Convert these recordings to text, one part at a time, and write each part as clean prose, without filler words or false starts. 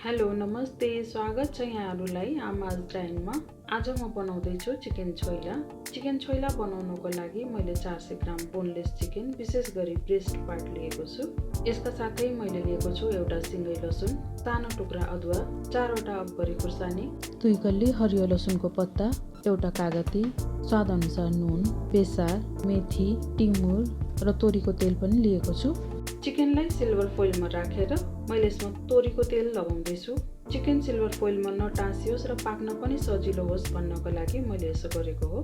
Hello नमस्ते, स्वागत छ यहाँहरुलाई आमाज डाइनमा। आज म बनाउँदै छु चिकन छोइला। चिकन छोइला बनाउनको लागि मैले 400 ग्राम बोनलेस चिकन विशेष गरी ब्रेस्ट पार्ट लिएको छु। यसका साथै मैले लिएको छु एउटा सिङ्गै लसुन, सानो टुक्रा अदुवा, 4 वटा अकबरी खुर्सानी, 2 कल्ली हरियो लसुनको पत्ता, एउटा कागती, स्वाद अनुसार नुन, बेसार, मेथी, टिमुर र तोरीको तेल पनि लिएको छु। चिकनलाई सिल्भर फोइलमा राखेर मैले यसमा तोरीको तेल लगाउँदै छु। चिकन सिल्भर फोइलमा नटाँसियोस् र पाक्न पनि सजिलो होस् भन्नको लागि मैले यसो गरेको हो।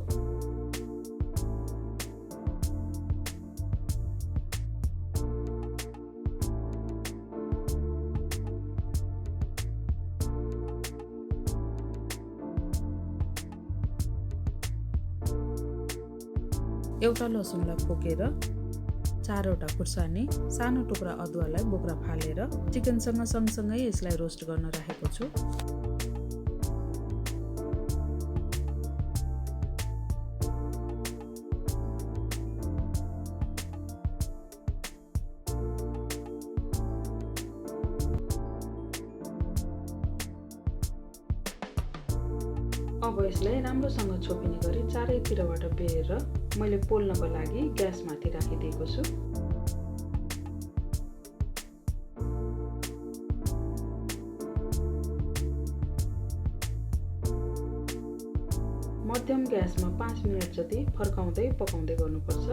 एउटा लसुनलाई पोकेर 4 वटा खुर्सानी, सानो टुक्रा अदुवालाई बोक्रा फालेर चिकनसँग सँगसँगै यसलाई रोस्ट गर्न राखेको छु। अब यसलाई राम्रोसँग छोपिने गरी चारैतिरबाट बेरेर मैले पोल्नको लागि ग्यास माथि राखिदिएको छु। मध्यम ग्यासमा 5 मिनेट जति फर्काउँदै पकाउँदै गर्नुपर्छ।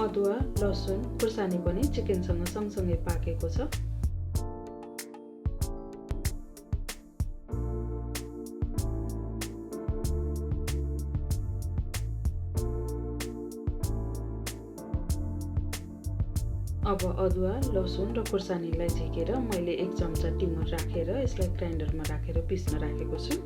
अदुवा, लसुन, खुर्सानी पनि चिकनसँग सँगसँगै पाकेको छ। अब अदुवा, लसुन र खुर्सानीलाई झिकेर मैले 1 चम्चा टिमुर राखेर यसलाई ग्राइन्डरमा राखेर पिस्न राखेको छु।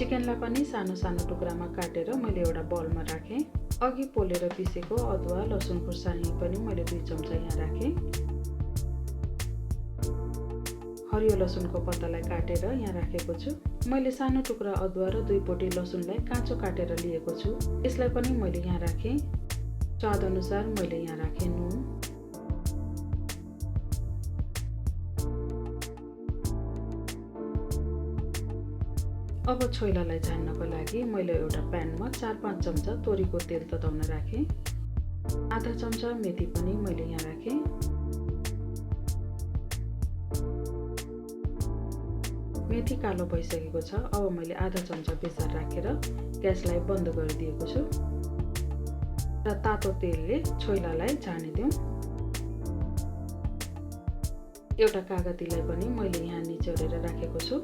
चिकनलाई पनि सानो सानो टुक्रामा काटेर मैले एउटा बलमा राखेँ। अघि पोलेर पिसेको अदुवा, लसुन, खुर्सानी पनि मैले 2 चम्चा यहाँ राखेँ। हरियो लसुनको पत्तालाई काटेर यहाँ राखेको छु। मैले सानो टुक्रा अदुवा र 2 पोटी लसुनलाई काँचो काटेर लिएको छु। यसलाई पनि मैले यहाँ राखेँ। स्वाद अनुसार मैले यहाँ राखेँ नुन। अब छोइलालाई झान्नको लागि मैले एउटा प्यानमा 4-5 चम्चा तोरीको तेल तताउन राखेँ। आधा चम्चा मेथी पनि मैले यहाँ राखेँ। मेथी कालो भइसकेको छ। अब मैले आधा चम्चा बेसार राखेर ग्यासलाई बन्द गरिदिएको छु र तातो तेलले छोइलालाई झानिदिउँ। एउटा कागतीलाई पनि मैले यहाँ निचोरेर राखेको छु।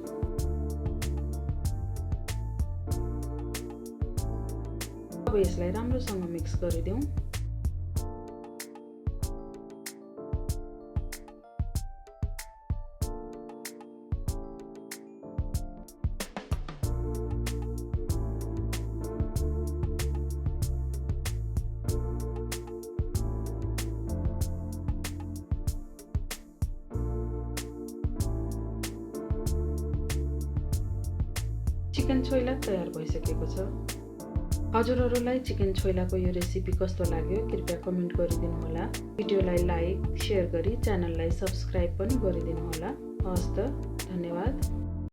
अब यसलाई राम्रोसँग मिक्स गरिदिउँ। चिकन छोइला तयार भइसकेको छ। हजुरहरूलाई चिकन छोइलाको यो रेसिपी कस्तो लाग्यो कृपया कमेन्ट गरिदिनु होला। भिडियोलाई लाइक, शेयर गरी च्यानललाई सब्स्क्राइब पनि गरिदिनु होला। हवस् त, धन्यवाद।